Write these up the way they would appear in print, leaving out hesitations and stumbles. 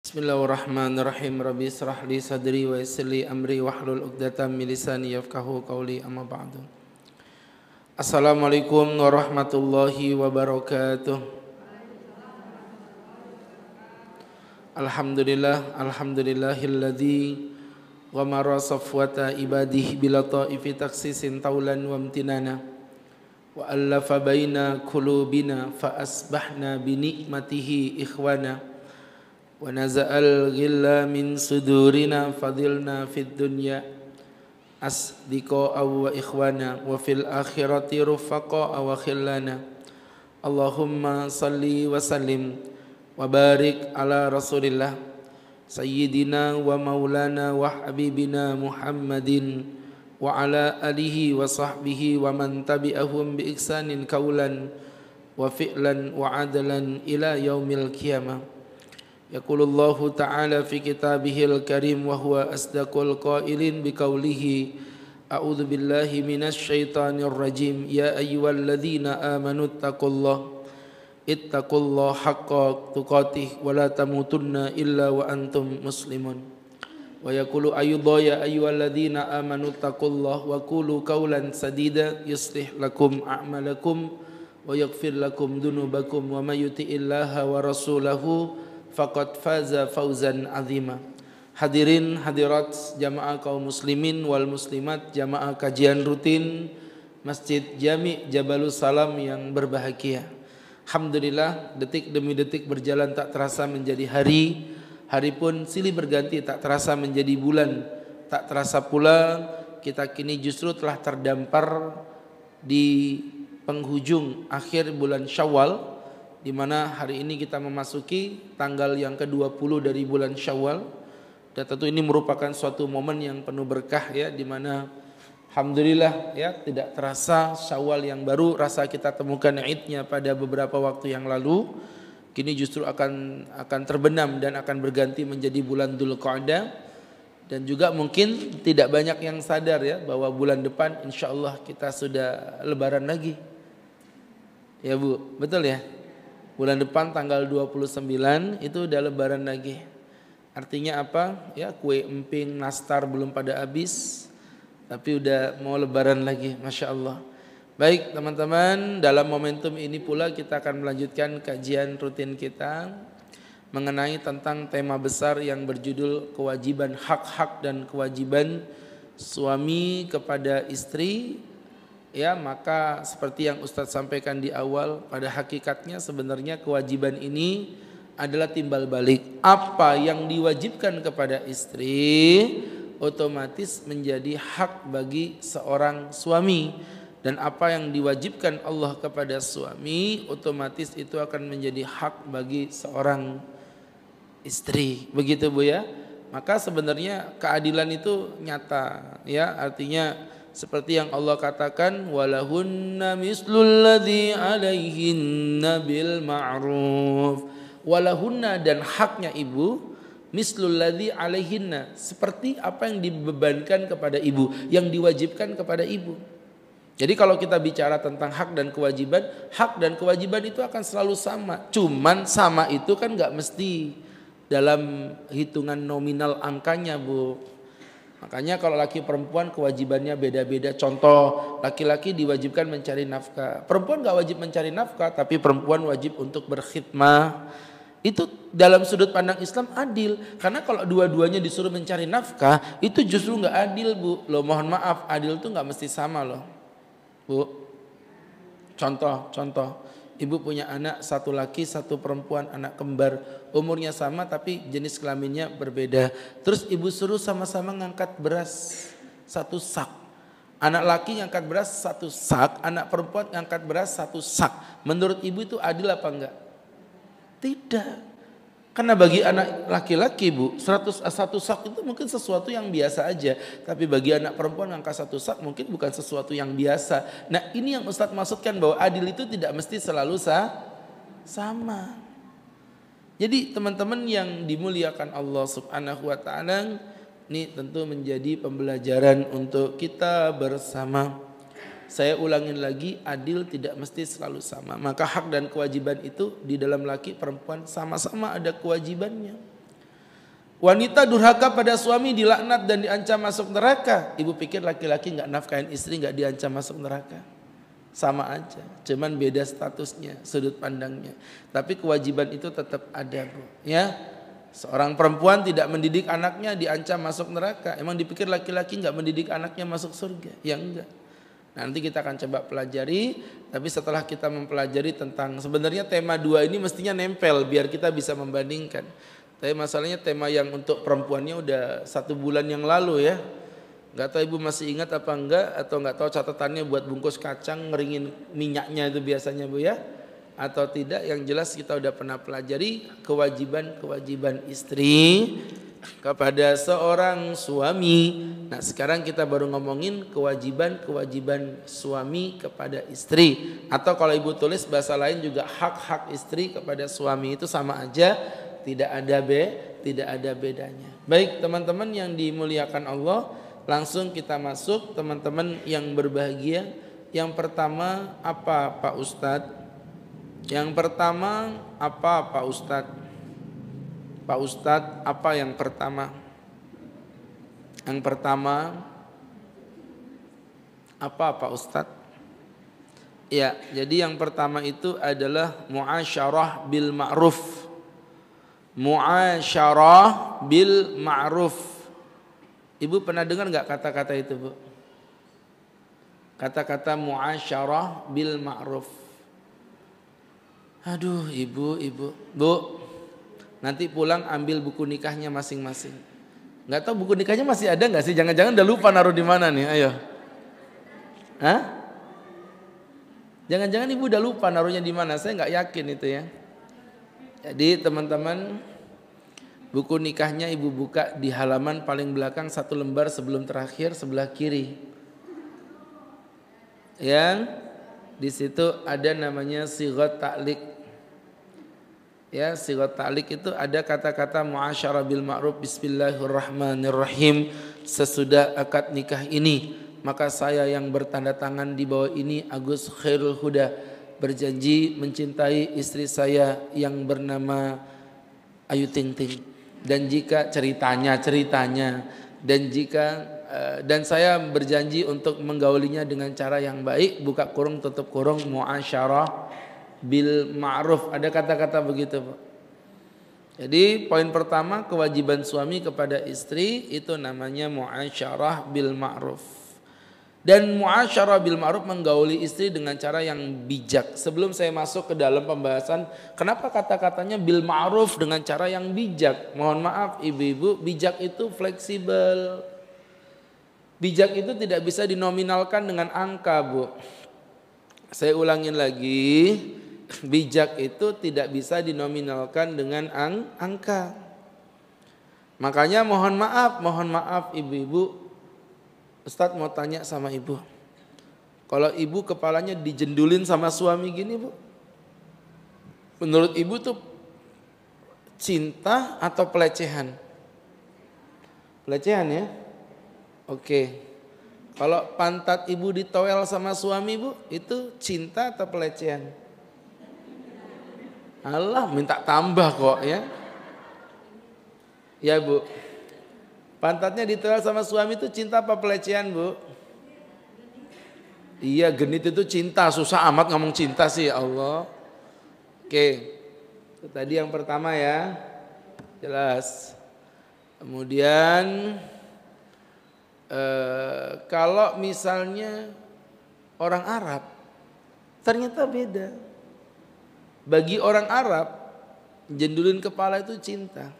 Bismillahirrahmanirrahim. Rabbi israh li sadri wa yassir li amri wahlul 'uqdatam min lisani yafqahu qawli, amma ba'du. Assalamualaikum warahmatullahi wabarakatuh. Alhamdulillahilladzi ghamara safwata ibadihi bila ta'ifi taksisin taulan wa amtinana wa allafa baina qulubina fa asbahna bi ni'matihi ikhwana wa naza'al ghilla min sudurina fadilna fid dunya asdiqa wa ikhwana wa fil akhirati rufaqa wa khillana. Allahumma salli wa sallim wa barik ala rasulillah sayyidina wa maulana wa habibina Muhammadin wa ala alihi wa sahbihi wa man tabi'ahum bi ihsanin qaulan wa fi'lan wa adalan ila yaumil qiyamah. Yaqulullahu ta'ala fi kitabihil karim wa huwa asdaqul qailin biqaulihi a'udzu billahi minasy syaithanir rajim ya ayyuhalladzina amanu ittaqullaha haqqa tuqatih wa la tamutunna illa wa antum muslimun. Wa yaqulu ayyudha ya ayyuhalladzina amanu ittaqullaha wa qulu qawlan sadida yuslih lakum a'malakum wa yaghfir lakum dhunubakum wa may yuti'illaha wa rasulahu faqad faza fauzan azima. Hadirin hadirat jamaah kaum muslimin wal muslimat, jamaah kajian rutin Masjid Jami' Jabalus Salam yang berbahagia. Alhamdulillah, detik demi detik berjalan tak terasa menjadi hari, hari pun silih berganti tak terasa menjadi bulan, tak terasa pula kita kini justru telah terdampar di penghujung akhir bulan Syawal, di mana hari ini kita memasuki tanggal yang ke-20 dari bulan Syawal. Dan tentu ini merupakan suatu momen yang penuh berkah ya, di mana alhamdulillah ya, tidak terasa Syawal yang baru rasa kita temukan Idnya pada beberapa waktu yang lalu, kini justru akan terbenam dan akan berganti menjadi bulan Dzulqa'dah. Dan juga mungkin tidak banyak yang sadar ya, bahwa bulan depan insyaallah kita sudah lebaran lagi. Ya Bu, betul ya? Bulan depan tanggal 29 itu udah lebaran lagi. Artinya apa? Ya, kue emping nastar belum pada habis, tapi udah mau lebaran lagi, Masya Allah. Baik teman-teman, dalam momentum ini pula kita akan melanjutkan kajian rutin kita mengenai tentang tema besar yang berjudul kewajiban hak-hak dan kewajiban suami kepada istri. Ya, maka seperti yang Ustadz sampaikan di awal, pada hakikatnya sebenarnya kewajiban ini adalah timbal balik. Apa yang diwajibkan kepada istri otomatis menjadi hak bagi seorang suami, dan apa yang diwajibkan Allah kepada suami otomatis itu akan menjadi hak bagi seorang istri. Begitu Bu ya. Maka sebenarnya keadilan itu nyata ya, artinya seperti yang Allah katakan, walahunna mislul ladzi alaihinna bil ma'ruf. Walahunna, dan haknya ibu, mislul ladzi alaihinna, seperti apa yang dibebankan kepada ibu, yang diwajibkan kepada ibu. Jadi kalau kita bicara tentang hak dan kewajiban itu akan selalu sama. Cuman sama itu kan gak mesti dalam hitungan nominal angkanya Bu. Makanya kalau laki perempuan kewajibannya beda-beda. Contoh, laki-laki diwajibkan mencari nafkah, perempuan gak wajib mencari nafkah, tapi perempuan wajib untuk berkhidmah. Itu dalam sudut pandang Islam adil. Karena kalau dua-duanya disuruh mencari nafkah, itu justru gak adil Bu. Loh, mohon maaf, adil itu gak mesti sama loh Bu. Contoh, ibu punya anak, satu laki satu perempuan, anak kembar, umurnya sama tapi jenis kelaminnya berbeda. Terus ibu suruh sama-sama ngangkat beras satu sak. Anak laki ngangkat beras satu sak, anak perempuan ngangkat beras satu sak. Menurut ibu itu adil apa enggak? Tidak. Karena bagi anak laki-laki Bu, satu sak itu mungkin sesuatu yang biasa aja. Tapi bagi anak perempuan ngangkat satu sak mungkin bukan sesuatu yang biasa. Nah, ini yang Ustadz maksudkan, bahwa adil itu tidak mesti selalu sama. Jadi teman-teman yang dimuliakan Allah Subhanahu wa ta'ala, ini tentu menjadi pembelajaran untuk kita bersama. Saya ulangin lagi, adil tidak mesti selalu sama. Maka hak dan kewajiban itu di dalam laki perempuan sama-sama ada kewajibannya. Wanita durhaka pada suami dilaknat dan diancam masuk neraka. Ibu pikir laki-laki nggak nafkahin istri nggak diancam masuk neraka? Sama aja, cuman beda statusnya, sudut pandangnya. Tapi kewajiban itu tetap ada, Bu. Ya, seorang perempuan tidak mendidik anaknya diancam masuk neraka. Emang dipikir laki-laki nggak mendidik anaknya masuk surga? Ya enggak. Nanti kita akan coba pelajari. Tapi setelah kita mempelajari tentang sebenarnya tema 2 ini mestinya nempel biar kita bisa membandingkan. Tapi masalahnya tema yang untuk perempuannya udah 1 bulan yang lalu ya. Gak tahu ibu masih ingat apa enggak, atau gak tahu catatannya buat bungkus kacang ngeringin minyaknya itu biasanya Bu ya, atau tidak. Yang jelas kita udah pernah pelajari kewajiban istri kepada seorang suami. Nah sekarang kita baru ngomongin kewajiban suami kepada istri, atau kalau ibu tulis bahasa lain juga hak-hak istri kepada suami. Itu sama aja, tidak ada bedanya. Baik teman-teman yang dimuliakan Allah, langsung kita masuk teman-teman yang berbahagia. Yang pertama apa Pak Ustadz? Yang pertama apa Pak Ustadz? Pak Ustadz apa yang pertama? Yang pertama apa Pak Ustadz? Ya, jadi yang pertama itu adalah muasyarah bil ma'ruf. Muasyarah bil ma'ruf. Ibu pernah dengar nggak kata-kata itu Bu? Kata-kata muasyarah bil ma'ruf. Aduh ibu, Bu, nanti pulang ambil buku nikahnya masing-masing. Nggak tahu buku nikahnya masih ada nggak sih? Jangan-jangan udah lupa naruh di mana nih? Ayo. Hah? Jangan-jangan ibu udah lupa naruhnya di mana? Saya nggak yakin itu ya. Jadi teman-teman, buku nikahnya ibu buka di halaman paling belakang 1 lembar sebelum terakhir sebelah kiri. Yang di situ ada namanya sighat ta'liq. Ya, sighat ta'liq itu ada kata-kata muasyarah bil ma'ruf bismillahirrahmanirrahim. Sesudah akad nikah ini, maka saya yang bertanda tangan di bawah ini Agus Khairul Huda berjanji mencintai istri saya yang bernama Ayu Ting Ting. Dan jika ceritanya dan saya berjanji untuk menggaulinya dengan cara yang baik, buka kurung tutup kurung, muasyarah bil ma'ruf. Ada kata-kata begitu, Bu. Jadi poin pertama kewajiban suami kepada istri itu namanya muasyarah bil ma'ruf. Dan muasyarah bil ma'ruf menggauli istri dengan cara yang bijak. Sebelum saya masuk ke dalam pembahasan kenapa kata-katanya bil ma'ruf dengan cara yang bijak. Mohon maaf ibu-ibu, bijak itu fleksibel. Bijak itu tidak bisa dinominalkan dengan angka, Bu. Saya ulangin lagi, bijak itu tidak bisa dinominalkan dengan angka. Makanya mohon maaf ibu-ibu, Ustadz mau tanya sama ibu, kalau ibu kepalanya dijendulin sama suami gini Bu, menurut ibu tuh cinta atau pelecehan? Pelecehan ya? Oke. Kalau pantat ibu ditoel sama suami Bu, itu cinta atau pelecehan? Allah, minta tambah kok ya. Ya Bu. Pantatnya ditoel sama suami itu cinta apa pelecehan Bu? Iya, genit itu cinta. Susah amat ngomong cinta sih, ya Allah. Oke, itu tadi yang pertama ya, jelas. Kemudian kalau misalnya orang Arab, ternyata beda. Bagi orang Arab, jendulin kepala itu cinta.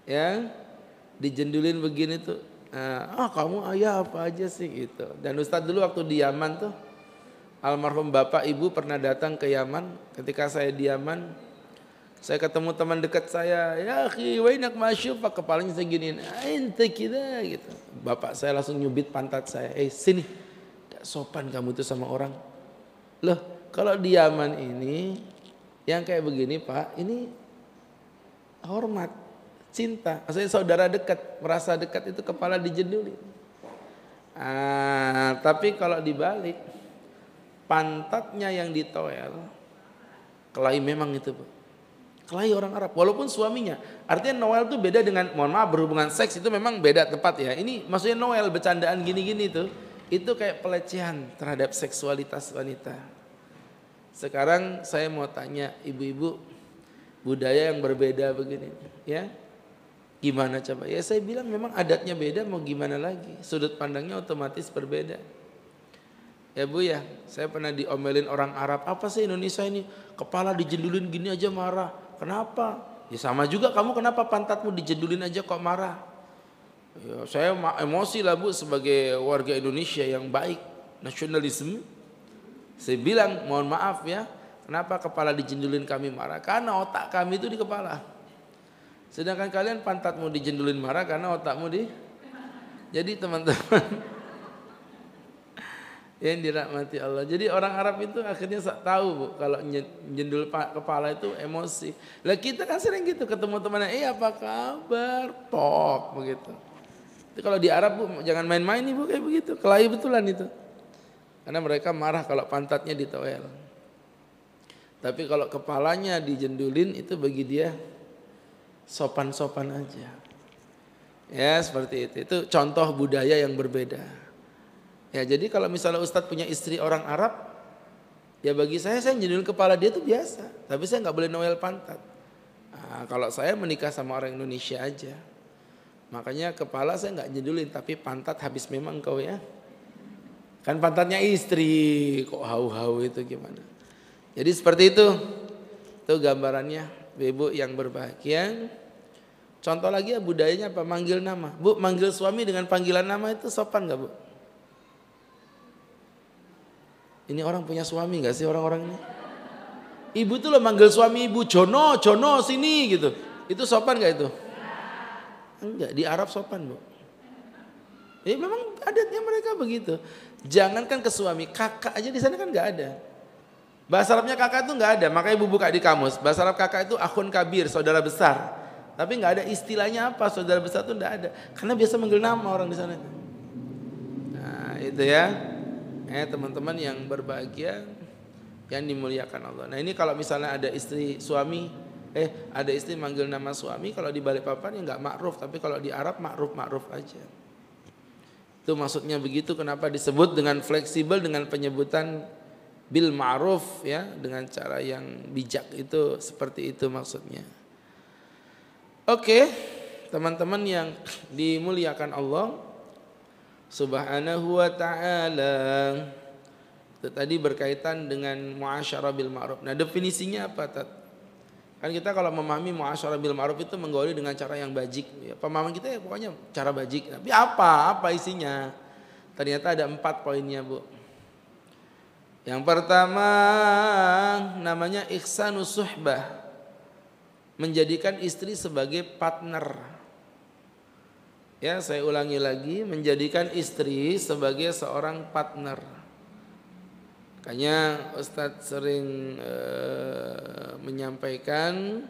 Ya, dijendulin begini tuh, kamu ayah apa aja sih gitu. Dan Ustadz dulu waktu di Yaman tuh, almarhum bapak ibu pernah datang ke Yaman. Ketika saya di Yaman, saya ketemu teman dekat saya, ya akhi wainak masyufa, kepalanya seginiin, ente kita gitu. Bapak saya langsung nyubit pantat saya, sini, gak sopan kamu tuh sama orang. Loh kalau di Yaman ini yang kayak begini Pak, ini hormat. Cinta, maksudnya saudara dekat, merasa dekat itu kepala dijendulin. Tapi kalau dibalik, pantatnya yang ditoel, kelahi memang itu Bu. kelahi orang Arab walaupun suaminya. Artinya Noel tuh beda dengan, mohon maaf, berhubungan seks itu memang beda tepat ya. Ini maksudnya Noel bercandaan gini-gini tuh, itu kayak pelecehan terhadap seksualitas wanita. Sekarang saya mau tanya ibu-ibu, budaya yang berbeda begini ya, gimana coba? Ya saya bilang memang adatnya beda, mau gimana lagi, sudut pandangnya otomatis berbeda. Ya Bu ya, saya pernah diomelin orang Arab, apa sih Indonesia ini kepala dijendulin gini aja marah, kenapa? Ya sama juga kamu, kenapa pantatmu dijendulin aja kok marah? Ya, saya emosi lah Bu sebagai warga Indonesia yang baik, nasionalisme. Saya bilang mohon maaf ya, kenapa kepala dijendulin kami marah? Karena otak kami itu di kepala. Sedangkan kalian pantatmu dijendulin marah karena otakmu di. Jadi teman-teman yang dirahmati Allah. Jadi orang Arab itu akhirnya tahu Bu, kalau jendul kepala itu emosi. Lah kita kan sering gitu ketemu temannya, apa kabar? Pok begitu. Itu kalau di Arab Bu jangan main-main nih Bu kayak begitu, kelahi betulan itu. Karena mereka marah kalau pantatnya ditowel. Tapi kalau kepalanya dijendulin itu bagi dia sopan-sopan aja. Ya seperti itu. Itu contoh budaya yang berbeda. Ya jadi kalau misalnya Ustadz punya istri orang Arab, ya bagi saya jendulin kepala dia itu biasa. Tapi saya nggak boleh noel pantat. Nah, kalau saya menikah sama orang Indonesia aja, makanya kepala saya nggak jendulin, tapi pantat habis memang kau ya. Kan pantatnya istri, kok hau-hau itu gimana? Jadi seperti itu. Itu gambarannya, ibu yang berbahagia. Contoh lagi ya budayanya apa? Manggil nama. Bu, manggil suami dengan panggilan nama itu sopan nggak Bu? Ini orang punya suami gak sih orang-orang ini? Ibu tuh lo manggil suami ibu, Jono, Jono sini gitu. Itu sopan gak itu? Enggak, di Arab sopan Bu. Memang adatnya mereka begitu. Jangankan ke suami, kakak aja di sana kan gak ada. Bahasa Arabnya kakak itu gak ada, makanya ibu buka di kamus. Bahasa Arab kakak itu akhun kabir, saudara besar. Tapi gak ada istilahnya apa, saudara besar itu gak ada. Karena biasa manggil nama orang di sana. Nah itu ya. Teman-teman yang berbahagia, yang dimuliakan Allah. Nah ini kalau misalnya ada istri suami, ada istri manggil nama suami, kalau di Balikpapan ya nggak ma'ruf, tapi kalau di Arab ma'ruf aja. Itu maksudnya begitu. Kenapa disebut dengan fleksibel dengan penyebutan bil ma'ruf ya, dengan cara yang bijak itu seperti itu maksudnya. Oke, teman-teman yang dimuliakan Allah Subhanahu wa ta'ala. Itu tadi berkaitan dengan muasyarah bil ma'ruf. Nah definisinya apa Tat? Kan kita kalau memahami muasyarah bil ma'ruf itu menggauli dengan cara yang bajik ya, pemahaman kita ya pokoknya cara bajik. Tapi apa isinya? Ternyata ada 4 poinnya Bu. Yang pertama namanya ihsanus suhbah, menjadikan istri sebagai partner. Ya, saya ulangi lagi, menjadikan istri sebagai seorang partner. Makanya Ustadz sering menyampaikan,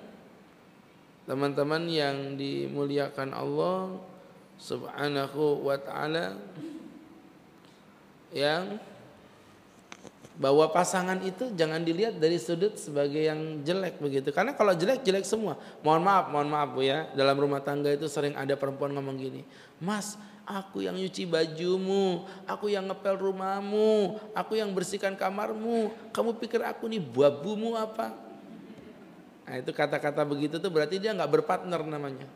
teman-teman yang dimuliakan Allah Subhanahu wa ta'ala, yang bahwa pasangan itu jangan dilihat dari sudut sebagai yang jelek begitu. Karena kalau jelek semua. Mohon maaf Bu ya. Dalam rumah tangga itu sering ada perempuan ngomong gini, Mas, aku yang nyuci bajumu, aku yang ngepel rumahmu, aku yang bersihkan kamarmu. Kamu pikir aku nih babumu apa? Nah itu kata-kata begitu tuh berarti dia gak berpartner namanya.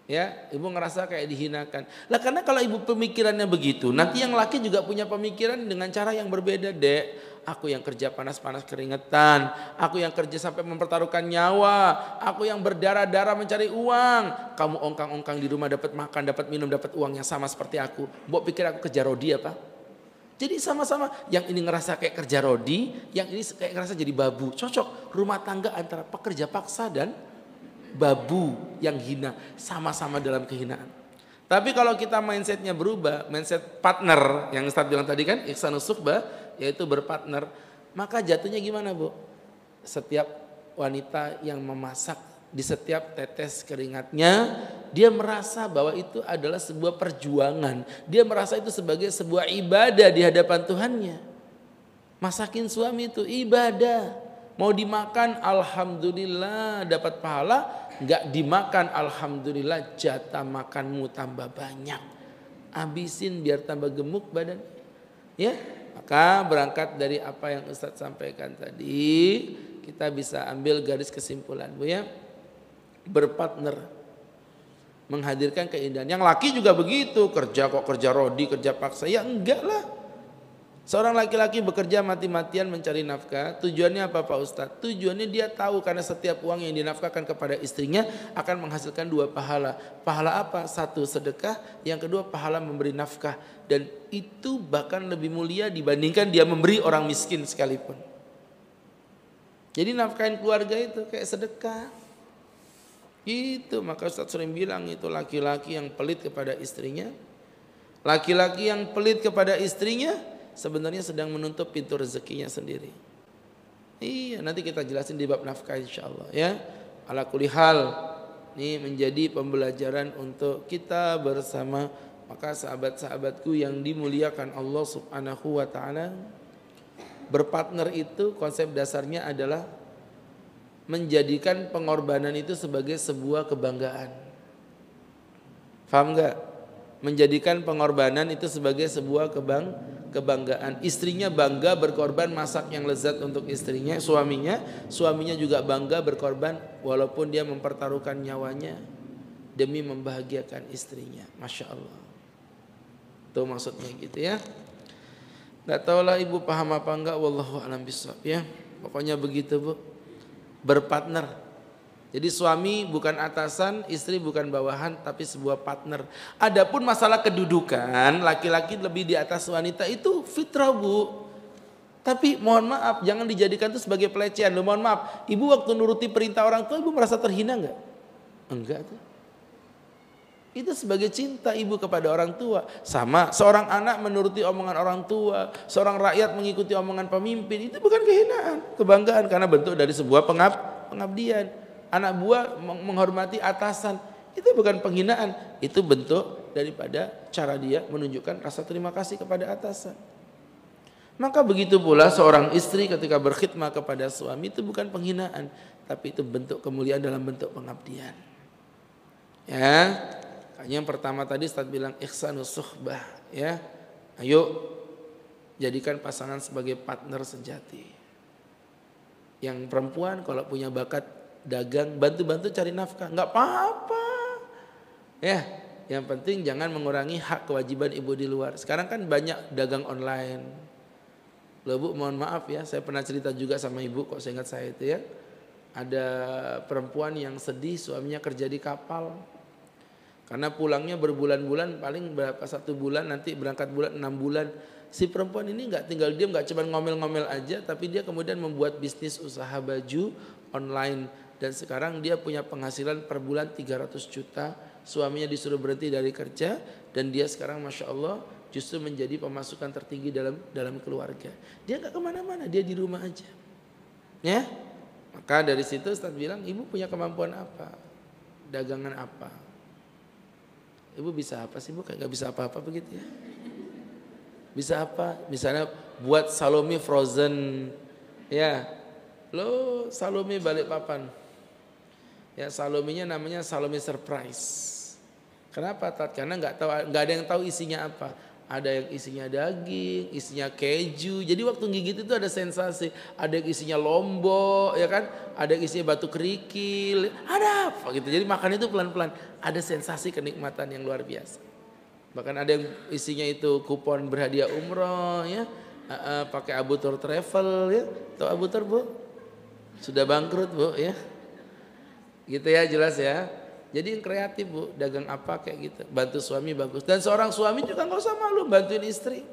Ya, ibu ngerasa kayak dihinakan. Lah karena kalau ibu pemikirannya begitu, nanti yang laki juga punya pemikiran dengan cara yang berbeda, Dek. Aku yang kerja panas-panas keringetan, aku yang kerja sampai mempertaruhkan nyawa, aku yang berdarah-darah mencari uang. Kamu ongkang-ongkang di rumah dapat makan, dapat minum, dapat uang yang sama seperti aku. Mbok pikir aku kerja rodi apa? Jadi sama-sama, yang ini ngerasa kayak kerja rodi, yang ini kayak ngerasa jadi babu. Cocok rumah tangga antara pekerja paksa dan babu yang hina, sama-sama dalam kehinaan. Tapi kalau kita mindsetnya berubah, mindset partner yang Ustaz bilang tadi kan, ihsanus suhbah, yaitu berpartner, maka jatuhnya gimana Bu? Setiap wanita yang memasak, di setiap tetes keringatnya, dia merasa bahwa itu adalah sebuah perjuangan. Dia merasa itu sebagai sebuah ibadah di hadapan Tuhannya. Masakin suami itu ibadah. Mau dimakan alhamdulillah dapat pahala, nggak dimakan alhamdulillah jatah makanmu tambah banyak. Habisin biar tambah gemuk badan. Ya, maka berangkat dari apa yang Ustadz sampaikan tadi, kita bisa ambil garis kesimpulan Bu ya. Berpartner menghadirkan keindahan. Yang laki juga begitu, kerja kok kerja rodi, kerja paksa. Ya enggak lah. Seorang laki-laki bekerja mati-matian mencari nafkah. Tujuannya apa Pak Ustadz? Tujuannya dia tahu karena setiap uang yang dinafkahkan kepada istrinya akan menghasilkan 2 pahala. Pahala apa? 1 sedekah, yang kedua pahala memberi nafkah. Dan itu bahkan lebih mulia dibandingkan dia memberi orang miskin sekalipun. Jadi nafkahin keluarga itu kayak sedekah. Itu maka Ustadz sering bilang itu laki-laki yang pelit kepada istrinya. Laki-laki yang pelit kepada istrinya sebenarnya sedang menutup pintu rezekinya sendiri. Iya, nanti kita jelasin di bab nafkah insyaallah ya. Ala kulli hal, ini menjadi pembelajaran untuk kita bersama. Maka sahabat-sahabatku yang dimuliakan Allah Subhanahu wa taala, berpartner itu konsep dasarnya adalah menjadikan pengorbanan itu sebagai sebuah kebanggaan. Paham enggak? Menjadikan pengorbanan itu sebagai sebuah kebanggaan. Istrinya bangga berkorban masak yang lezat untuk istrinya, suaminya juga bangga berkorban walaupun dia mempertaruhkan nyawanya demi membahagiakan istrinya. Masya Allah. Itu maksudnya gitu ya. Gak tahulah ibu paham apa enggak, wallahu a'lam bishawab ya. Pokoknya begitu Bu. Berpartner. Jadi suami bukan atasan, istri bukan bawahan, tapi sebuah partner. Adapun masalah kedudukan, laki-laki lebih di atas wanita itu fitrah Bu. Tapi mohon maaf, jangan dijadikan itu sebagai pelecehan. Loh, mohon maaf, ibu waktu nuruti perintah orang tua, ibu merasa terhina enggak? Enggak tuh. Itu sebagai cinta ibu kepada orang tua. Sama, seorang anak menuruti omongan orang tua, seorang rakyat mengikuti omongan pemimpin, itu bukan kehinaan, kebanggaan karena bentuk dari sebuah pengabdian. Anak buah menghormati atasan, itu bukan penghinaan, itu bentuk daripada cara dia menunjukkan rasa terima kasih kepada atasan. Maka begitu pula seorang istri ketika berkhidmat kepada suami itu bukan penghinaan, tapi itu bentuk kemuliaan dalam bentuk pengabdian. Ya, yang pertama tadi Ustaz bilang ihsanus suhbah ya. Ayo jadikan pasangan sebagai partner sejati. Yang perempuan kalau punya bakat dagang, bantu-bantu cari nafkah, nggak apa-apa. Ya, yang penting jangan mengurangi hak kewajiban ibu di luar. Sekarang kan banyak dagang online. Loh Bu, mohon maaf ya, saya pernah cerita juga sama ibu kok seingat saya itu ya. Ada perempuan yang sedih suaminya kerja di kapal. Karena pulangnya berbulan-bulan, paling berapa 1 bulan, nanti berangkat bulan 6 bulan. Si perempuan ini nggak tinggal diam, nggak cuma ngomel-ngomel aja, tapi dia kemudian membuat bisnis usaha baju online. Dan sekarang dia punya penghasilan per bulan 300 juta. Suaminya disuruh berhenti dari kerja. Dan dia sekarang Masya Allah justru menjadi pemasukan tertinggi dalam keluarga. Dia nggak kemana-mana, dia di rumah aja. Ya, maka dari situ Ustaz bilang, ibu punya kemampuan apa? Dagangan apa? Ibu bisa apa sih Bu? Kayak nggak bisa apa-apa begitu ya. Bisa apa? Misalnya buat Salome frozen. Ya, lo Salome Balikpapan. Ya, Salomenya namanya Salome surprise. Kenapa? Karena nggak ada yang tahu isinya apa. Ada yang isinya daging, isinya keju. Jadi waktu gigit itu ada sensasi. Ada yang isinya lombok, ya kan? Ada yang isinya batu kerikil. Ada apa gitu. Jadi makan itu pelan-pelan. Ada sensasi kenikmatan yang luar biasa. Bahkan ada yang isinya itu kupon berhadiah umroh, ya. Pakai Abutur Travel, ya. Tahu Abutur Bu? Sudah bangkrut Bu, ya. Gitu ya, jelas ya. Jadi yang kreatif Bu, dagang apa kayak gitu. Bantu suami bagus. Dan seorang suami juga gak usah malu bantuin istri.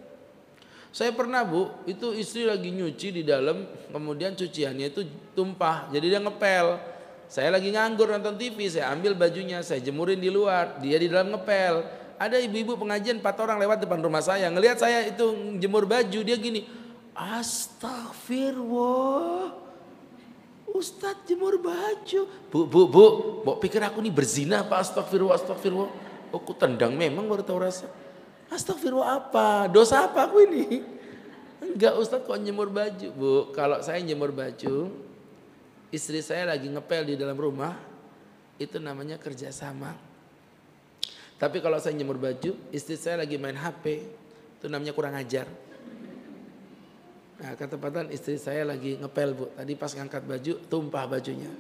Saya pernah Bu, itu istri lagi nyuci di dalam, kemudian cuciannya itu tumpah, jadi dia ngepel. Saya lagi nganggur nonton TV, saya ambil bajunya, saya jemurin di luar, dia di dalam ngepel. Ada ibu-ibu pengajian 4 orang lewat depan rumah saya, ngelihat saya itu jemur baju, dia gini, astagfirullah. Ustadz jemur baju. Bu, pikir aku nih berzina apa? Astagfirullah. Aku tendang memang baru tahu rasa. Astagfirullah apa? Dosa apa aku ini? Enggak Ustadz kok jemur baju. Bu, kalau saya jemur baju, istri saya lagi ngepel di dalam rumah, itu namanya kerjasama. Tapi kalau saya jemur baju, istri saya lagi main HP, itu namanya kurang ajar. Nah, ketepatan istri saya lagi ngepel, Bu. Tadi pas ngangkat baju, tumpah bajunya.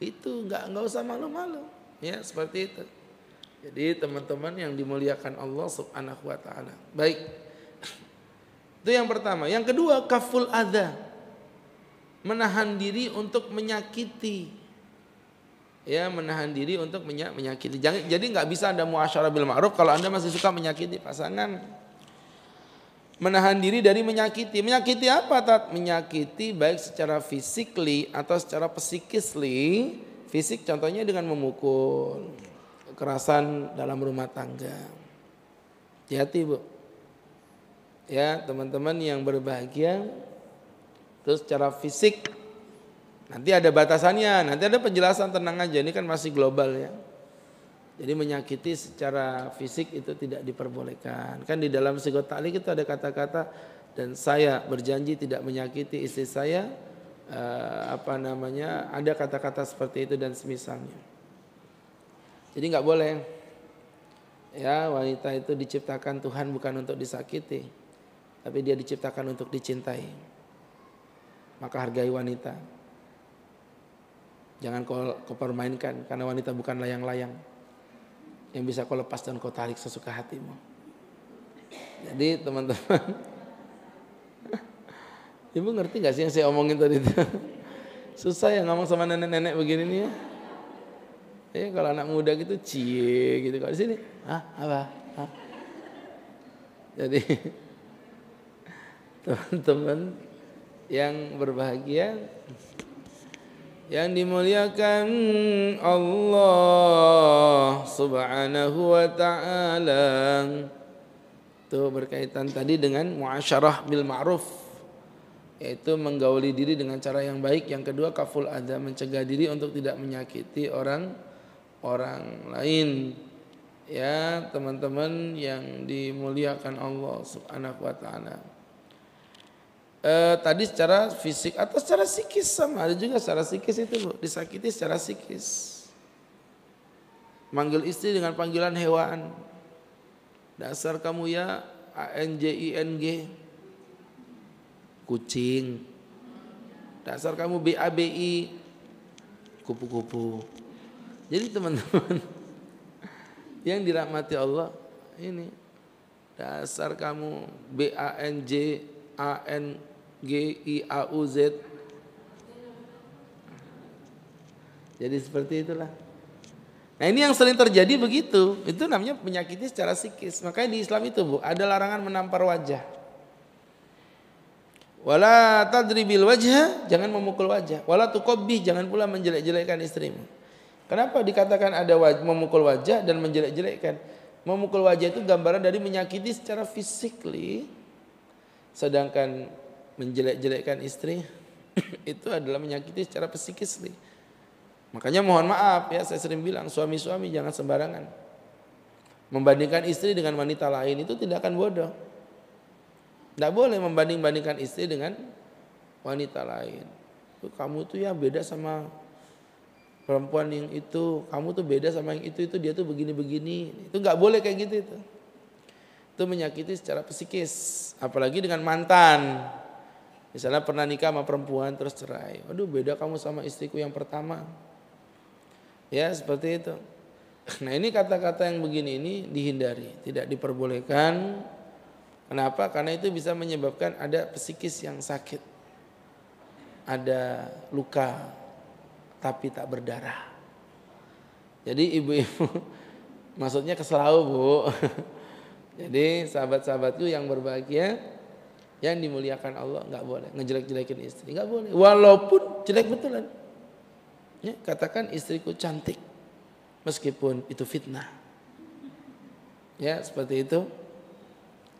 Itu nggak usah malu-malu. Ya, seperti itu. Jadi teman-teman yang dimuliakan Allah Subhanahu wa taala. Baik. Itu yang pertama. Yang kedua, kaful adza. Menahan diri untuk menyakiti. Ya, menahan diri untuk menyakiti. Jadi nggak bisa Anda muasyarah bil ma'ruf kalau Anda masih suka menyakiti pasangan. Menahan diri dari menyakiti. Menyakiti apa, Tat? Menyakiti baik secara physically atau secara psikisly. Fisik contohnya dengan memukul. Kekerasan dalam rumah tangga. Hati-hati, Bu. Ya, teman-teman yang berbahagia. Terus secara fisik nanti ada batasannya, nanti ada penjelasan, tenang aja, ini kan masih global ya. Jadi menyakiti secara fisik itu tidak diperbolehkan. Kan di dalam sigot ta'liq itu ada kata-kata, dan saya berjanji tidak menyakiti istri saya, ada kata-kata seperti itu dan semisalnya. Jadi nggak boleh. Ya, wanita itu diciptakan Tuhan bukan untuk disakiti, tapi dia diciptakan untuk dicintai. Maka hargai wanita. Jangan kau permainkan, karena wanita bukan layang-layang yang bisa kau lepas dan kau tarik sesuka hatimu. Jadi teman-teman, Ibu ngerti gak sih yang saya omongin tadi itu? Susah ya ngomong sama nenek-nenek begini nih ya. Kalau anak muda gitu cie gitu, kalau di sini apa? Jadi teman-teman yang berbahagia, yang dimuliakan Allah Subhanahu wa ta'ala, itu berkaitan tadi dengan muasyarah bil ma'ruf, yaitu menggauli diri dengan cara yang baik. Yang kedua, kaful adza, mencegah diri untuk tidak menyakiti orang lain. Ya, teman-teman yang dimuliakan Allah Subhanahu wa ta'ala. Tadi secara fisik atau secara psikis sama, ada juga secara psikis itu, Bu, disakiti secara psikis. Manggil istri dengan panggilan hewan. Dasar kamu ya ANJING, kucing. Dasar kamu BABI, kupu-kupu. Jadi teman-teman yang dirahmati Allah, ini dasar kamu BANJANGIAUZ. Jadi seperti itulah. Nah, ini yang sering terjadi begitu. Itu namanya menyakiti secara psikis. Makanya di Islam itu, Bu, ada larangan menampar wajah. Wala tadribil wajha, jangan memukul wajah. Wala tuqabbih, jangan pula menjelek-jelekkan istrimu. Kenapa dikatakan ada memukul wajah dan menjelek-jelekkan? Memukul wajah itu gambaran dari menyakiti secara physically. Sedangkan menjelek-jelekkan istri itu adalah menyakiti secara psikis. Makanya mohon maaf ya, saya sering bilang suami-suami jangan sembarangan membandingkan istri dengan wanita lain. Itu tindakan bodoh. Tidak boleh membanding-bandingkan istri dengan wanita lain. Kamu tuh ya beda sama perempuan yang itu, kamu tuh beda sama yang itu dia tuh begini-begini. Itu nggak boleh kayak gitu. Itu menyakiti secara psikis, apalagi dengan mantan. Misalnya pernah nikah sama perempuan terus cerai. Aduh, beda kamu sama istriku yang pertama. Ya, seperti itu. Nah, ini kata-kata yang begini ini dihindari, tidak diperbolehkan. Kenapa? Karena itu bisa menyebabkan ada psikis yang sakit. Ada luka tapi tak berdarah. Jadi ibu-ibu maksudnya keselau, Bu. Jadi sahabat-sahabatku yang berbahagia, yang dimuliakan Allah, nggak boleh ngejelek-jelekin istri, nggak boleh. Walaupun jelek betulan. Ya, katakan istriku cantik, meskipun itu fitnah. Ya, seperti itu.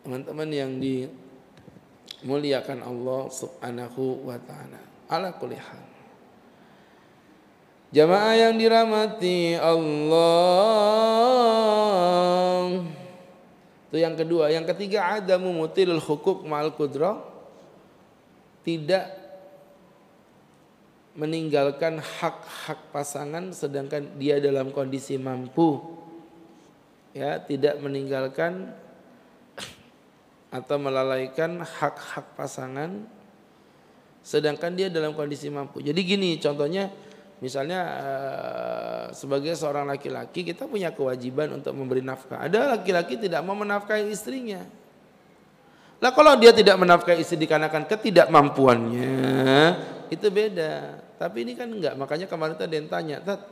Teman-teman yang dimuliakan Allah Subhanahu wa ta'ala. Ala kulli hal. Jamaah yang dirahmati Allah. Itu yang kedua. Yang ketiga, adamu mutilul hukuk ma'al qudrah. Tidak meninggalkan hak-hak pasangan sedangkan dia dalam kondisi mampu. Ya, tidak meninggalkan atau melalaikan hak-hak pasangan sedangkan dia dalam kondisi mampu. Jadi gini contohnya, misalnya sebagai seorang laki-laki kita punya kewajiban untuk memberi nafkah. Ada laki-laki tidak mau menafkahi istrinya. Lah kalau dia tidak menafkahi istri dikarenakan ketidakmampuannya, itu beda. Tapi ini kan enggak, makanya kemarin tadi yang tanya, Tat,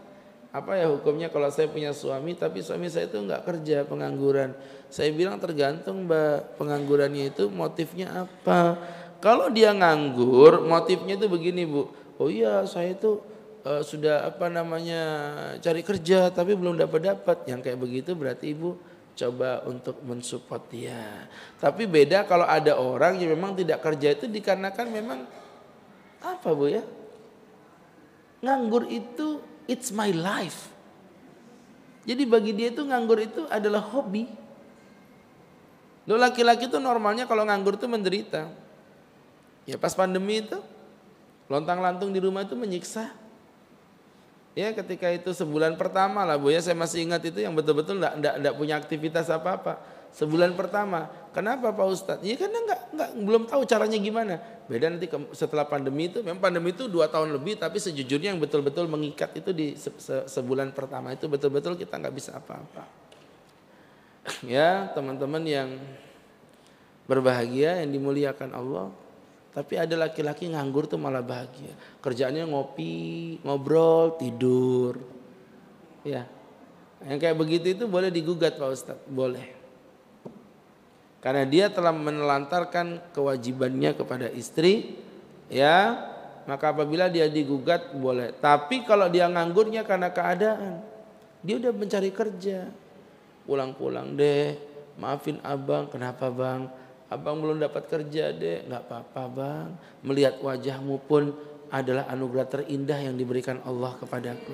apa ya hukumnya kalau saya punya suami tapi suami saya itu enggak kerja, pengangguran. Saya bilang tergantung Mbak, penganggurannya itu motifnya apa. Kalau dia nganggur, motifnya itu begini Bu, oh iya saya itu sudah cari kerja tapi belum dapat. Yang kayak begitu berarti Ibu coba untuk mensupport dia. Tapi beda kalau ada orang yang memang tidak kerja itu dikarenakan memang apa Bu ya? Nganggur itu it's my life. Jadi bagi dia itu nganggur itu adalah hobi. Loh laki-laki itu normalnya kalau nganggur itu menderita. Ya pas pandemi itu lontang-lantung di rumah itu menyiksa. Ya ketika itu sebulan pertama lah Bu ya, saya masih ingat itu yang betul-betul enggak punya aktivitas apa-apa. Sebulan pertama. Kenapa Pak Ustadz? Ya karena belum tahu caranya gimana. Beda nanti setelah pandemi itu, memang pandemi itu 2 tahun lebih, tapi sejujurnya yang betul-betul mengikat itu di sebulan pertama itu betul-betul kita nggak bisa apa-apa. Ya teman-teman yang berbahagia, yang dimuliakan Allah. Tapi ada laki-laki nganggur tuh malah bahagia. Kerjaannya ngopi, ngobrol, tidur. Ya. Yang kayak begitu itu boleh digugat Pak Ustadz, boleh. Karena dia telah menelantarkan kewajibannya kepada istri, ya. Maka apabila dia digugat boleh. Tapi kalau dia nganggurnya karena keadaan, dia udah mencari kerja. Pulang-pulang deh, maafin abang, kenapa bang? Abang belum dapat kerja deh, nggak apa-apa bang. Melihat wajahmu pun adalah anugerah terindah yang diberikan Allah kepadaku.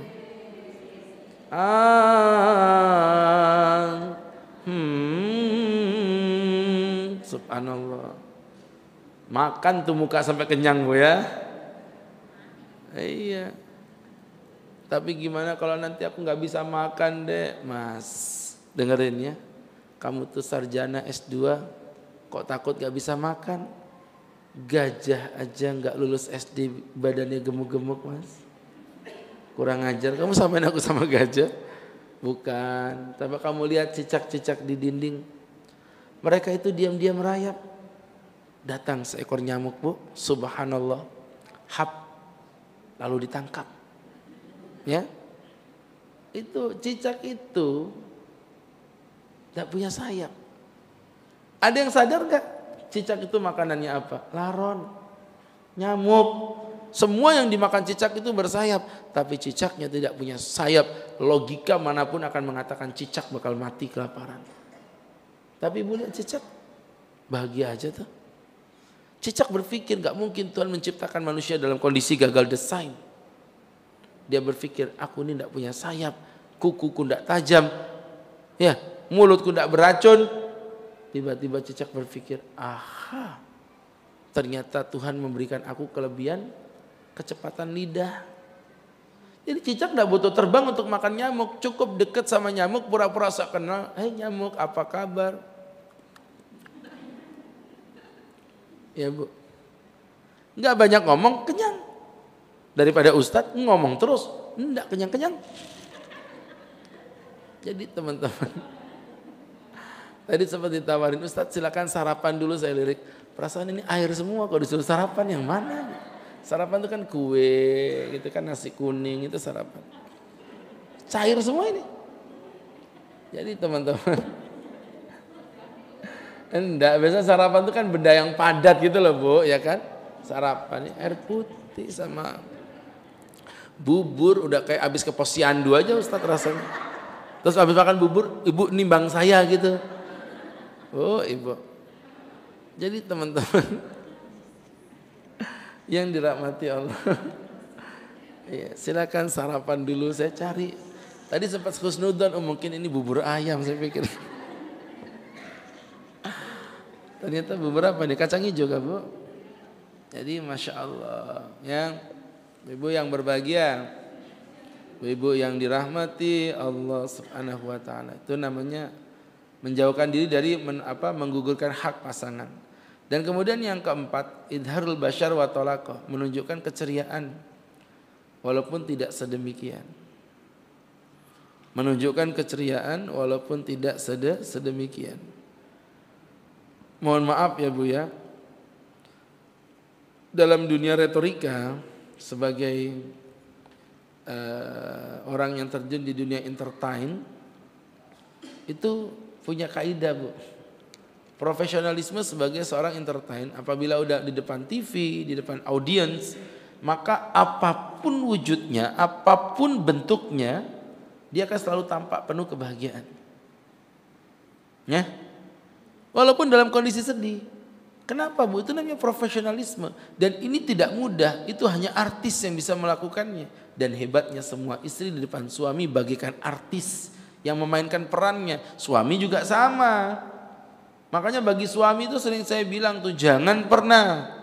Subhanallah. Makan tuh muka sampai kenyang Bu ya. Iya. Tapi gimana kalau nanti aku nggak bisa makan deh, Mas? Dengerin ya. Kamu tuh sarjana S2. Kok takut gak bisa makan? Gajah aja gak lulus SD badannya gemuk-gemuk Mas. Kurang ajar, kamu samain aku sama gajah? Bukan. Tapi kamu lihat cicak-cicak di dinding. Mereka itu diam-diam merayap. Datang seekor nyamuk Bu, subhanallah. Hap, lalu ditangkap. Ya, itu cicak itu gak punya sayap. Ada yang sadar gak? Cicak itu makanannya apa? Laron, nyamuk. Semua yang dimakan cicak itu bersayap. Tapi cicaknya tidak punya sayap. Logika manapun akan mengatakan cicak bakal mati kelaparan. Tapi ibu lihat cicak, bahagia aja tuh. Cicak berpikir gak mungkin Tuhan menciptakan manusia dalam kondisi gagal desain. Dia berpikir aku ini tidak punya sayap. Kukuku tidak tajam. Ya, mulutku tidak beracun. Tiba-tiba cicak berpikir, aha, ternyata Tuhan memberikan aku kelebihan kecepatan lidah. Jadi cicak tidak butuh terbang untuk makan nyamuk, cukup dekat sama nyamuk, pura-pura sok kenal. Hei nyamuk, apa kabar? Ya Bu, nggak banyak ngomong, kenyang. Daripada Ustadz ngomong terus, enggak kenyang-kenyang. Jadi teman-teman, tadi sempat ditawarin, Ustadz silakan sarapan dulu, saya lirik. Perasaan ini air semua, kalau disuruh sarapan yang mana? Sarapan itu kan kue, gitu kan nasi kuning, itu sarapan. Cair semua ini. Jadi teman-teman, enggak, biasanya sarapan itu kan benda yang padat gitu loh Bu, ya kan? Sarapan, air putih sama bubur, udah kayak abis ke posyandu aja Ustadz rasanya. Terus abis makan bubur, ibu nimbang saya gitu. Oh ibu. Jadi teman-teman yang dirahmati Allah, ya, silakan sarapan dulu, saya cari. Tadi sempat husnudzon, mungkin ini bubur ayam saya pikir. Ternyata bubur apa nih? Kacang hijau kan Bu? Jadi Masya Allah. Ya. Ibu yang berbahagia, ibu yang dirahmati Allah Subhanahu wa taala. Itu namanya menjauhkan diri dari menggugurkan hak pasangan. Dan kemudian yang keempat, idharul basyar wa talaqah, menunjukkan keceriaan walaupun tidak sedemikian. Menunjukkan keceriaan walaupun tidak sedemikian. Mohon maaf ya Bu ya. Dalam dunia retorika sebagai orang yang terjun di dunia entertain itu punya kaidah Bu. Profesionalisme sebagai seorang entertain, apabila udah di depan TV, di depan audiens, maka apapun wujudnya, apapun bentuknya, dia akan selalu tampak penuh kebahagiaan. Ya? Walaupun dalam kondisi sedih. Kenapa Bu? Itu namanya profesionalisme. Dan ini tidak mudah, itu hanya artis yang bisa melakukannya. Dan hebatnya semua istri di depan suami bagaikan artis yang memainkan perannya. Suami juga sama. Makanya bagi suami itu sering saya bilang tuh, jangan pernah